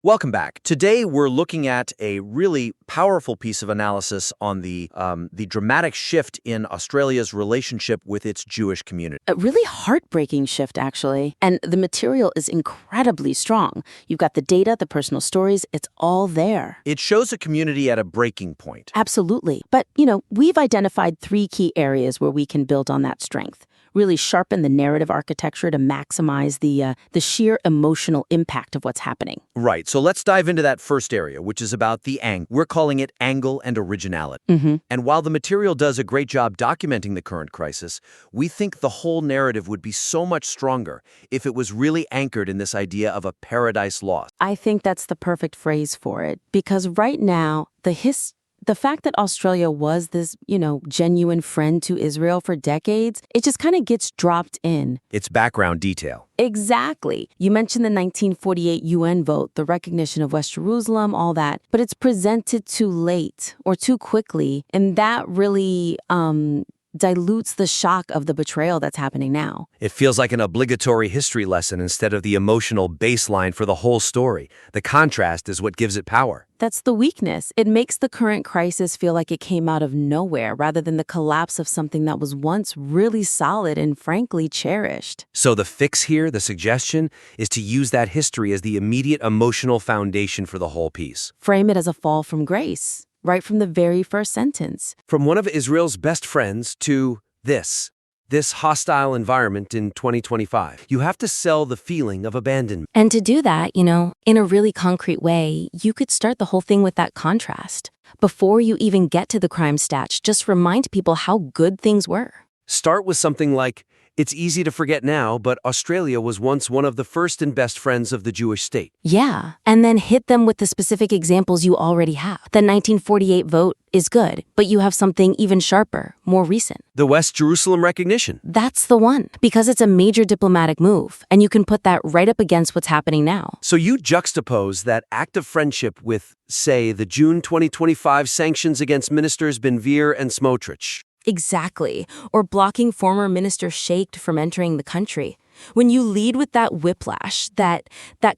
Welcome back. Today, we're looking at a really powerful piece of analysis on the dramatic shift in Australia's relationship with its Jewish community. A really heartbreaking shift, actually. And the material is incredibly strong. You've got the data, the personal stories, it's all there. It shows a community at a breaking point. Absolutely. But, we've identified 3 key areas where we can build on that strength. Really sharpen the narrative architecture to maximize the sheer emotional impact of what's happening. Right. So let's dive into that first area, which is about the angle. We're calling it angle and originality. And while the material does a great job documenting the current crisis, we think the whole narrative would be so much stronger if it was really anchored in this idea of a paradise lost. I think that's the perfect phrase for it, because right now, the fact that Australia was this, genuine friend to Israel for decades, it just kind of gets dropped in. It's background detail. Exactly. You mentioned the 1948 UN vote, the recognition of West Jerusalem, all that, but it's presented too late or too quickly, and that really dilutes the shock of the betrayal that's happening now. It feels like an obligatory history lesson instead of the emotional baseline for the whole story. The contrast is what gives it power. That's the weakness. It makes the current crisis feel like it came out of nowhere rather than the collapse of something that was once really solid and frankly cherished. So the fix here, the suggestion, is to use that history as the immediate emotional foundation for the whole piece. Frame it as a fall from grace. Right from the very first sentence. From one of Israel's best friends to this hostile environment in 2025. You have to sell the feeling of abandonment. And to do that, in a really concrete way, you could start the whole thing with that contrast. Before you even get to the crime stats, just remind people how good things were. Start with something like, it's easy to forget now, but Australia was once one of the first and best friends of the Jewish state. Yeah, and then hit them with the specific examples you already have. The 1948 vote is good, but you have something even sharper, more recent. The West Jerusalem recognition. That's the one, because it's a major diplomatic move, and you can put that right up against what's happening now. So you juxtapose that act of friendship with, say, the June 2025 sanctions against ministers Ben-Gvir and Smotrich. Exactly. Or blocking former Minister Sheikh from entering the country. When you lead with that whiplash, that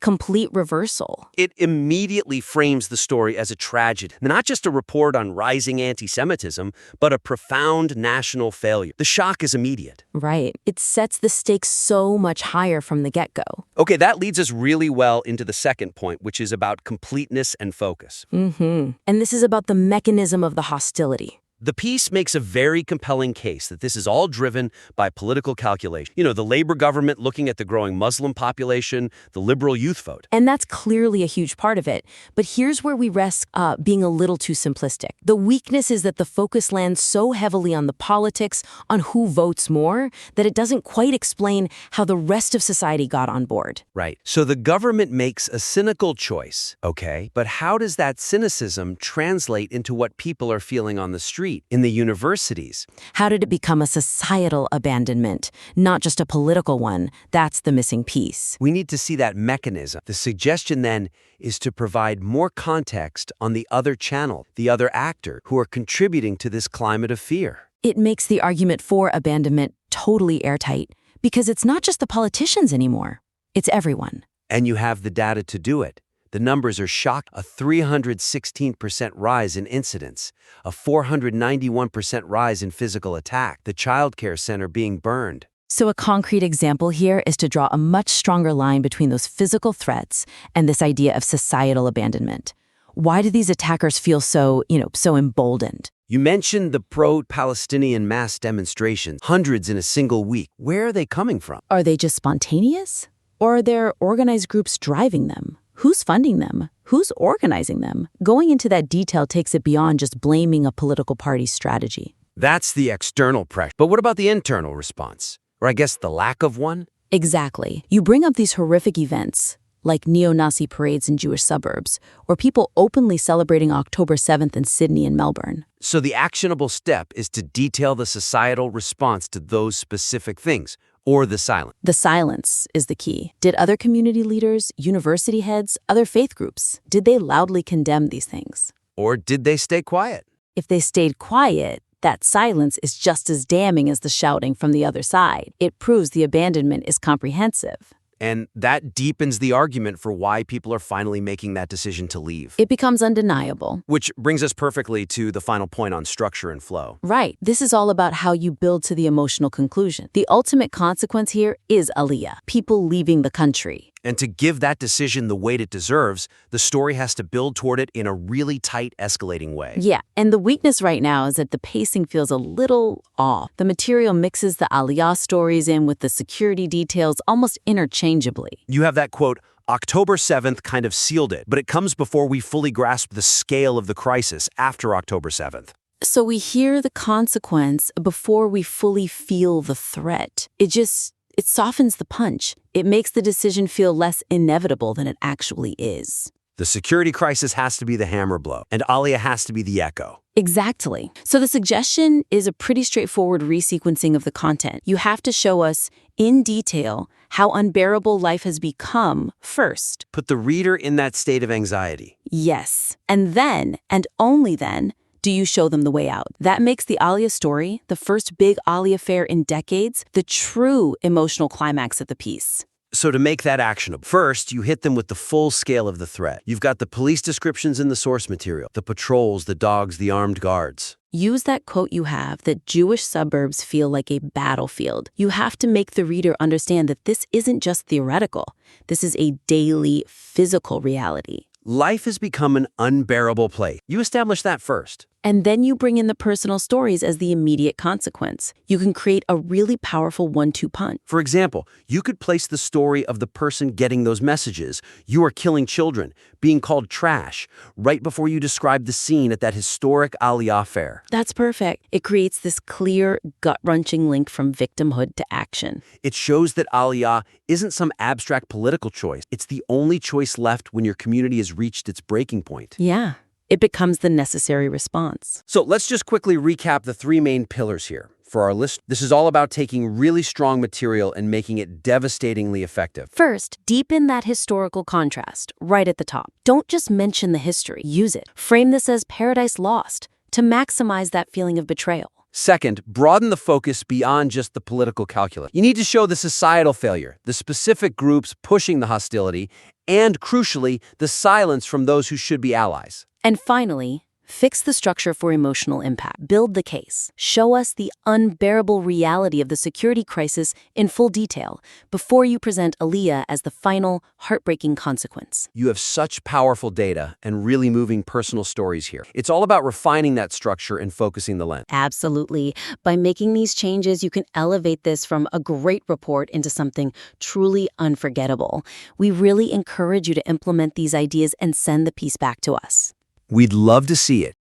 complete reversal. It immediately frames the story as a tragedy, not just a report on rising antisemitism, but a profound national failure. The shock is immediate. Right. It sets the stakes so much higher from the get-go. Okay, that leads us really well into the second point, which is about completeness and focus. And this is about the mechanism of the hostility. The piece makes a very compelling case that this is all driven by political calculation. The Labour government looking at the growing Muslim population, the Liberal youth vote. And that's clearly a huge part of it. But here's where we risk being a little too simplistic. The weakness is that the focus lands so heavily on the politics, on who votes more, that it doesn't quite explain how the rest of society got on board. Right. So the government makes a cynical choice, okay? But how does that cynicism translate into what people are feeling on the street? In the universities? How did it become a societal abandonment, not just a political one? That's the missing piece. We need to see that mechanism. The suggestion then is to provide more context on the other channel, the other actor, who are contributing to this climate of fear. It makes the argument for abandonment totally airtight, because it's not just the politicians anymore. It's everyone. And you have the data to do it. The numbers are shocking. A 316% rise in incidents, a 491% rise in physical attack, the childcare center being burned. So a concrete example here is to draw a much stronger line between those physical threats and this idea of societal abandonment. Why do these attackers feel so emboldened? You mentioned the pro-Palestinian mass demonstrations, hundreds in a single week. Where are they coming from? Are they just spontaneous? Or are there organized groups driving them? Who's funding them? Who's organizing them? Going into that detail takes it beyond just blaming a political party's strategy. That's the external pressure. But what about the internal response? Or I guess the lack of one? Exactly. You bring up these horrific events, like neo-Nazi parades in Jewish suburbs, or people openly celebrating October 7th in Sydney and Melbourne. So the actionable step is to detail the societal response to those specific things. Or the silence? The silence is the key. Did other community leaders, university heads, other faith groups, did they loudly condemn these things? Or did they stay quiet? If they stayed quiet, that silence is just as damning as the shouting from the other side. It proves the abandonment is comprehensive. And that deepens the argument for why people are finally making that decision to leave. It becomes undeniable. Which brings us perfectly to the final point on structure and flow. Right. This is all about how you build to the emotional conclusion. The ultimate consequence here is Aliyah, people leaving the country. And to give that decision the weight it deserves, the story has to build toward it in a really tight, escalating way. Yeah, and the weakness right now is that the pacing feels a little off. The material mixes the Aliyah stories in with the security details almost interchangeably. You have that quote, October 7th kind of sealed it, but it comes before we fully grasp the scale of the crisis after October 7th. So we hear the consequence before we fully feel the threat. It softens the punch. It makes the decision feel less inevitable than it actually is. The security crisis has to be the hammer blow, and Aliyah has to be the echo. Exactly. So the suggestion is a pretty straightforward resequencing of the content. You have to show us in detail how unbearable life has become first. Put the reader in that state of anxiety. Yes. And then, and only then, do you show them the way out. That makes the Aliyah story, the first big Aliyah affair in decades, the true emotional climax of the piece. So to make that actionable, first, you hit them with the full scale of the threat. You've got the police descriptions in the source material, the patrols, the dogs, the armed guards. Use that quote you have that Jewish suburbs feel like a battlefield. You have to make the reader understand that this isn't just theoretical. This is a daily, physical reality. Life has become an unbearable place. You establish that first. And then you bring in the personal stories as the immediate consequence. You can create a really powerful 1-2 punch. For example, you could place the story of the person getting those messages, you are killing children, being called trash, right before you describe the scene at that historic Aliyah fair. That's perfect. It creates this clear, gut-wrenching link from victimhood to action. It shows that Aliyah isn't some abstract political choice. It's the only choice left when your community has reached its breaking point. Yeah. It becomes the necessary response. So let's just quickly recap the three main pillars here. For our list, this is all about taking really strong material and making it devastatingly effective. First, deepen that historical contrast right at the top. Don't just mention the history, use it. Frame this as Paradise Lost to maximize that feeling of betrayal. Second, broaden the focus beyond just the political calculus. You need to show the societal failure, the specific groups pushing the hostility, and crucially, the silence from those who should be allies. And finally, fix the structure for emotional impact. Build the case. Show us the unbearable reality of the security crisis in full detail before you present Aliyah as the final, heartbreaking consequence. You have such powerful data and really moving personal stories here. It's all about refining that structure and focusing the lens. Absolutely. By making these changes, you can elevate this from a great report into something truly unforgettable. We really encourage you to implement these ideas and send the piece back to us. We'd love to see it.